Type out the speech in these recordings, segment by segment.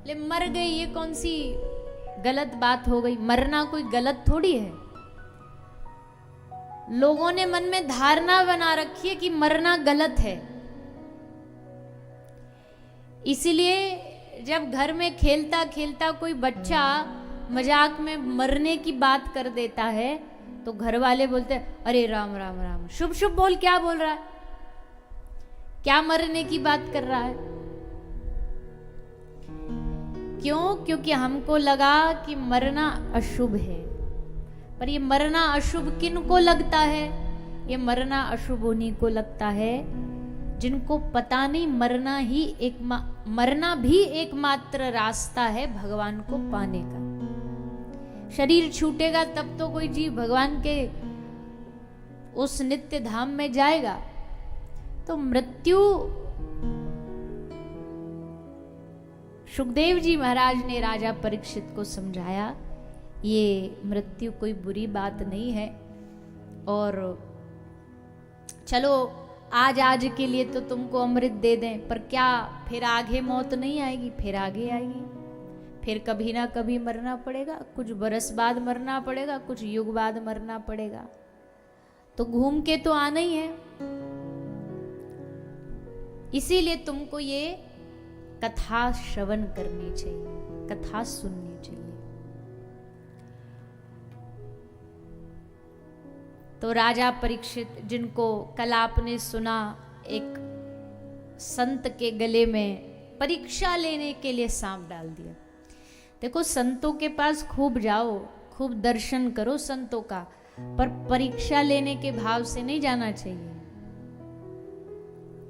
ले मर गई, ये कौन सी गलत बात हो गई? मरना कोई गलत थोड़ी है। लोगों ने मन में धारणा बना रखी है कि मरना गलत है। इसीलिए जब घर में खेलता खेलता कोई बच्चा मजाक में मरने की बात कर देता है तो घर वाले बोलते हैं अरे राम राम राम, शुभ शुभ बोल, क्या बोल रहा है, क्या मरने की बात कर रहा है? क्यों? क्योंकि हमको लगा कि मरना अशुभ है। पर ये मरना अशुभ किन को लगता है? ये मरना अशुभ उन्हीं को लगता है जिनको पता नहीं मरना भी एकमात्र रास्ता है भगवान को पाने का। शरीर छूटेगा तब तो कोई जीव भगवान के उस नित्य धाम में जाएगा। तो मृत्यु, सुखदेव जी महाराज ने राजा परीक्षित को समझाया, ये मृत्यु कोई बुरी बात नहीं है, और चलो आज के लिए तो तुमको अमृत दे दें, पर क्या फिर आगे मौत नहीं आएगी? फिर आगे आएगी, फिर कभी ना कभी मरना पड़ेगा, कुछ बरस बाद मरना पड़ेगा, कुछ युग बाद मरना पड़ेगा, तो घूम के तो आना ही है। इसीलिए तुमको ये कथा श्रवण करनी चाहिए, कथा सुननी चाहिए। तो राजा परीक्षित, जिनको कल आपने सुना एक संत के गले में परीक्षा लेने के लिए सांप डाल दिया। देखो, संतों के पास खूब जाओ, खूब दर्शन करो संतों का, पर परीक्षा लेने के भाव से नहीं जाना चाहिए।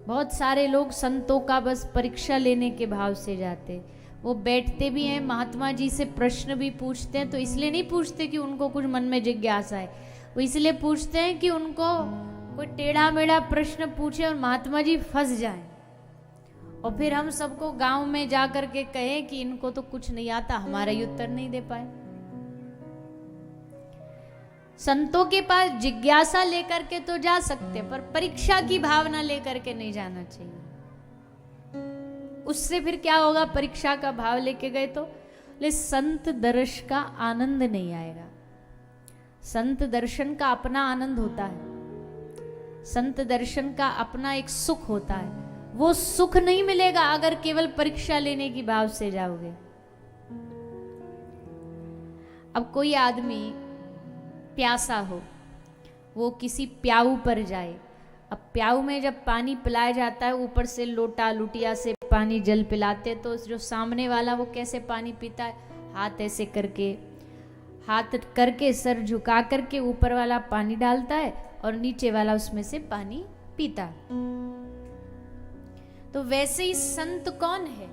बहुत सारे लोग संतों का बस परीक्षा लेने के भाव से जाते। वो बैठते भी हैं, महात्मा जी से प्रश्न भी पूछते हैं, तो इसलिए नहीं पूछते कि उनको कुछ मन में जिज्ञासा है, वो इसलिए पूछते हैं कि उनको कोई टेढ़ा मेढ़ा प्रश्न पूछे और महात्मा जी फंस जाएं, और फिर हम सबको गांव में जा कर के कहें कि इनको तो कुछ नहीं आता, हमारा ही उत्तर नहीं दे पाए। संतों के पास जिज्ञासा लेकर के तो जा सकते, पर परीक्षा की भावना लेकर के नहीं जाना चाहिए। उससे फिर क्या होगा? परीक्षा का भाव लेके गए तो संत दर्श का आनंद नहीं आएगा। संत दर्शन का अपना आनंद होता है, संत दर्शन का अपना एक सुख होता है। वो सुख नहीं मिलेगा अगर केवल परीक्षा लेने की भाव से जाओगे। अब कोई आदमी प्यासा हो, वो किसी प्याऊ पर जाए। अब प्याऊ में जब पानी पिलाया जाता है, ऊपर से लोटा लुटिया से पानी जल पिलाते, तो जो सामने वाला वो कैसे पानी पीता है? हाथ ऐसे करके, हाथ करके सर झुका करके ऊपर वाला पानी डालता है और नीचे वाला उसमें से पानी पीता है। तो वैसे ही संत कौन है?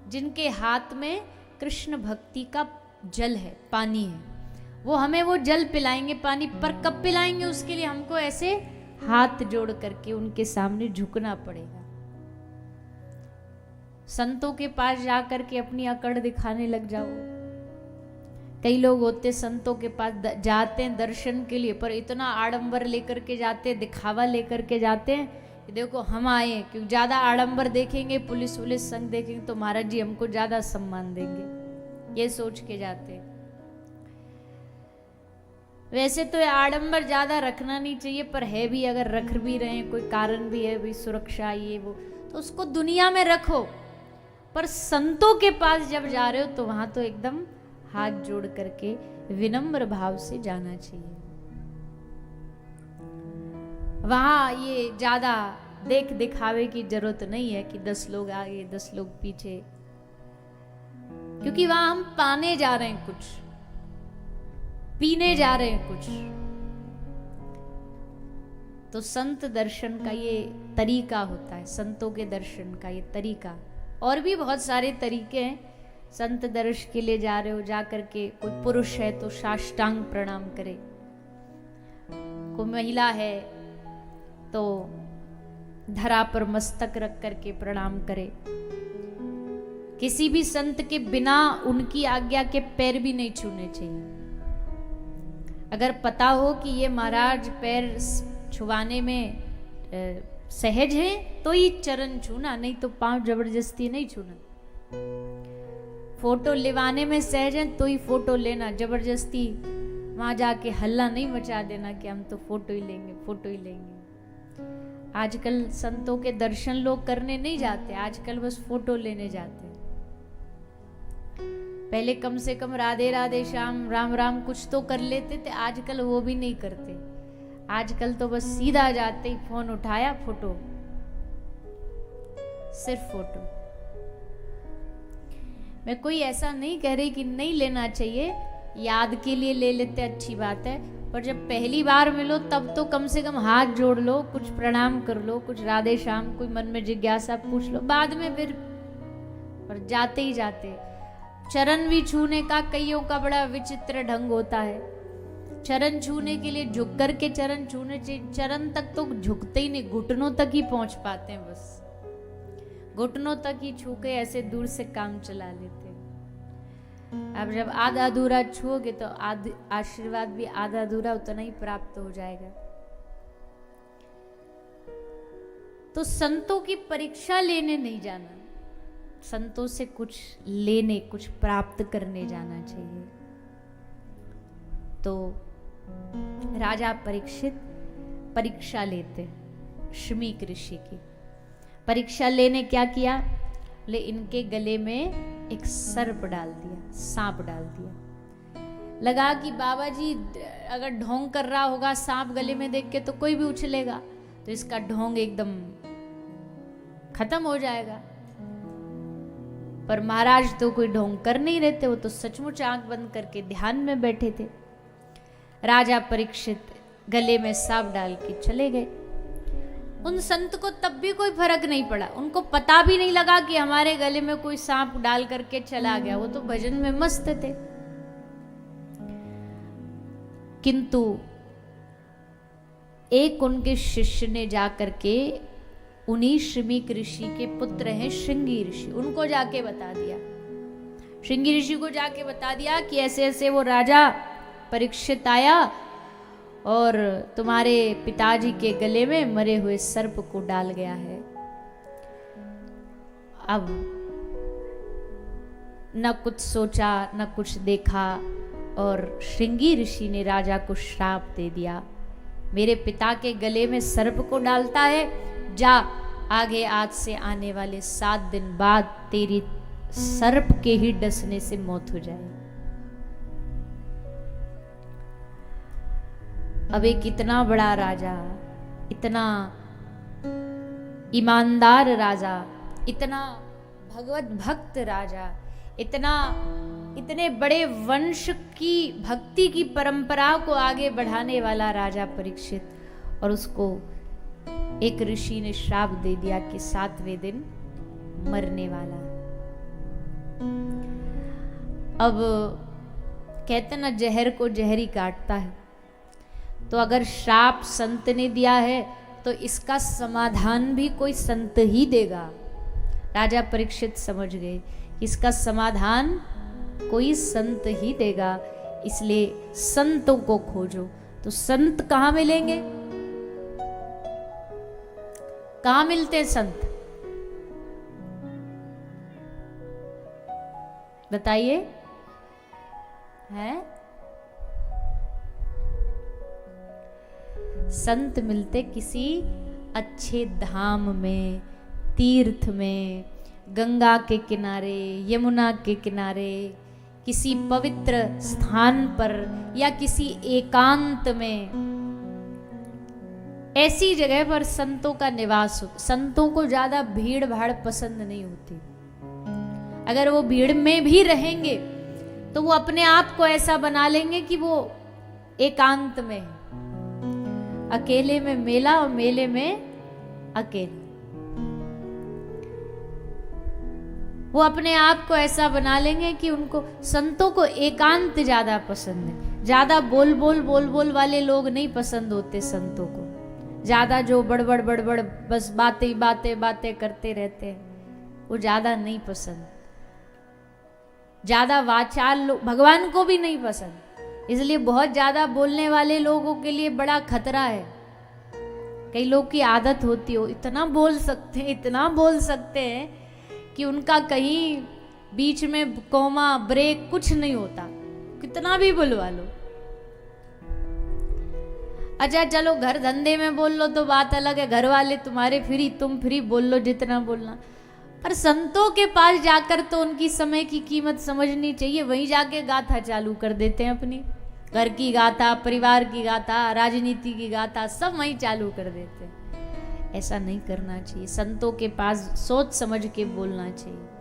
जिनके हाथ में कृष्ण भक्ति का जल है, पानी है, वो हमें वो जल पिलाएंगे, पानी। पर कब पिलाएंगे? उसके लिए हमको ऐसे हाथ जोड़ करके उनके सामने झुकना पड़ेगा। संतों के पास जाकर के अपनी अकड़ दिखाने लग जाओ। कई लोग होते संतों के पास जाते हैं दर्शन के लिए, पर इतना आडंबर लेकर के जाते हैं, दिखावा लेकर के जाते हैं कि देखो हम आए हैं। क्योंकि ज्यादा आडंबर देखेंगे, पुलिस वुलिस संग देखेंगे, तो महाराज जी हमको ज्यादा सम्मान देंगे, ये सोच के जाते हैं। वैसे तो आडंबर ज्यादा रखना नहीं चाहिए, पर है भी, अगर रख भी रहे हैं, कोई कारण भी है, भी सुरक्षा ये वो, तो उसको दुनिया में रखो। पर संतों के पास जब जा रहे हो तो वहां तो एकदम हाथ जोड़ करके विनम्र भाव से जाना चाहिए। वहां ये ज्यादा देख दिखावे की जरूरत नहीं है कि 10 लोग आगे 10 लोग पीछे, क्योंकि वहां हम पाने जा रहे हैं कुछ, पीने जा रहे हैं कुछ। तो संत दर्शन का ये तरीका होता है, संतों के दर्शन का ये तरीका। और भी बहुत सारे तरीके हैं। संत दर्श के लिए जा रहे हो, जा करके कोई पुरुष है तो साष्टांग प्रणाम करे, कोई महिला है तो धरा पर मस्तक रख करके प्रणाम करे। किसी भी संत के बिना उनकी आज्ञा के पैर भी नहीं छूने चाहिए। अगर पता हो कि ये महाराज पैर छुआने में सहज है तो ही चरण छूना, नहीं तो पांव जबरदस्ती नहीं छूना। फोटो लेवाने में सहज हैं तो ही फोटो लेना, जबरदस्ती वहां जाके हल्ला नहीं मचा देना कि हम तो फोटो ही लेंगे, फोटो ही लेंगे। आजकल संतों के दर्शन लोग करने नहीं जाते, आजकल बस फोटो लेने जाते। पहले कम से कम राधे राधे श्याम राम राम कुछ तो कर लेते थे, आजकल वो भी नहीं करते। आजकल तो बस सीधा जाते ही फोन उठाया, फोटो, सिर्फ फोटो। मैं कोई ऐसा नहीं कह रही कि नहीं लेना चाहिए, याद के लिए ले लेते अच्छी बात है, पर जब पहली बार मिलो तब तो कम से कम हाथ जोड़ लो, कुछ प्रणाम कर लो, कुछ राधे श्याम, कोई मन में जिज्ञासा पूछ लो, बाद में फिर। पर जाते ही जाते चरण भी छूने का कईयों का बड़ा विचित्र ढंग होता है। चरण छूने के लिए झुक करके चरण छूने चाहिए, चरण तक तो झुकते ही नहीं, घुटनों तक ही पहुंच पाते हैं, बस घुटनों तक ही छू के ऐसे दूर से काम चला लेते। अब जब आधा अधूरा छूओगे तो आशीर्वाद भी आधा अधूरा उतना ही प्राप्त हो जाएगा। तो संतों की परीक्षा लेने नहीं जाना, संतों से कुछ लेने, कुछ प्राप्त करने जाना चाहिए। तो राजा परीक्षित परीक्षा लेते शमीक ऋषि की। परीक्षा लेने क्या किया, ले इनके गले में एक सर्प डाल दिया, सांप डाल दिया। लगा कि बाबा जी अगर ढोंग कर रहा होगा सांप गले में देख के तो कोई भी उछलेगा, तो इसका ढोंग एकदम खत्म हो जाएगा। पर महाराज तो कोई ढोंग कर नहीं रहे थे, वो तो सचमुच आंख बंद करके ध्यान में बैठे थे। राजा परीक्षित गले में सांप डाल के चले गए। उन संत को तब भी कोई फर्क नहीं पड़ा, उनको पता भी नहीं लगा कि हमारे गले में कोई सांप डाल करके चला गया, वो तो भजन में मस्त थे। किंतु एक उनके शिष्य ने जाकर के, उन्हीं शमीक ऋषि के पुत्र हैं श्रृंगी ऋषि, उनको जाके बता दिया। श्रृंगी ऋषि को जाके बता दिया कि ऐसे ऐसे वो राजा परीक्षित आया और तुम्हारे पिताजी के गले में मरे हुए सर्प को डाल गया है। अब न कुछ सोचा न कुछ देखा, और श्रृंगी ऋषि ने राजा को श्राप दे दिया, मेरे पिता के गले में सर्प को डालता है, जा आगे आज से आने वाले 7 दिन बाद तेरी सर्प के ही डसने से मौत हो जाए। अब एक इतना बड़ा राजा, इतना ईमानदार राजा, इतना भगवत भक्त राजा, इतने बड़े वंश की भक्ति की परंपरा को आगे बढ़ाने वाला राजा परीक्षित, और उसको एक ऋषि ने श्राप दे दिया कि 7वें दिन मरने वाला। अब कहते ना जहर को जहर ही काटता है, तो अगर श्राप संत ने दिया है तो इसका समाधान भी कोई संत ही देगा। राजा परीक्षित समझ गए इसका समाधान कोई संत ही देगा, इसलिए संतों को खोजो। तो संत कहाँ मिलेंगे, कहाँ मिलते संत, बताइए? हैं? संत मिलते किसी अच्छे धाम में, तीर्थ में, गंगा के किनारे, यमुना के किनारे, किसी पवित्र स्थान पर, या किसी एकांत में, ऐसी जगह पर संतों का निवास हो। संतों को ज्यादा भीड़ भाड़ पसंद नहीं होती। अगर वो भीड़ में भी रहेंगे तो वो अपने आप को ऐसा बना लेंगे कि वो एकांत में है। अकेले में मेला और मेले में अकेले। वो अपने आप को ऐसा बना लेंगे कि उनको, संतों को एकांत ज्यादा पसंद है। ज्यादा बोल बोल वाले लोग नहीं पसंद होते संतों को। ज्यादा जो बड़बड़ बस बातें करते रहते हैं, वो ज्यादा नहीं पसंद। ज्यादा वाचाल लोग भगवान को भी नहीं पसंद। इसलिए बहुत ज्यादा बोलने वाले लोगों के लिए बड़ा खतरा है। कई लोग की आदत होती हो, इतना बोल सकते हैं कि उनका कहीं बीच में कोमा ब्रेक कुछ नहीं होता, कितना भी बुलवा लो। अच्छा चलो घर धंधे में बोल लो तो बात अलग है, घर वाले तुम्हारे फ्री, तुम फ्री, बोल लो जितना बोलना। पर संतों के पास जाकर तो उनकी समय की कीमत समझनी चाहिए। वहीं जाके गाथा चालू कर देते हैं अपनी, घर की गाथा, परिवार की गाथा, राजनीति की गाथा, सब वहीं चालू कर देते हैं। ऐसा नहीं करना चाहिए। संतों के पास सोच समझ के बोलना चाहिए।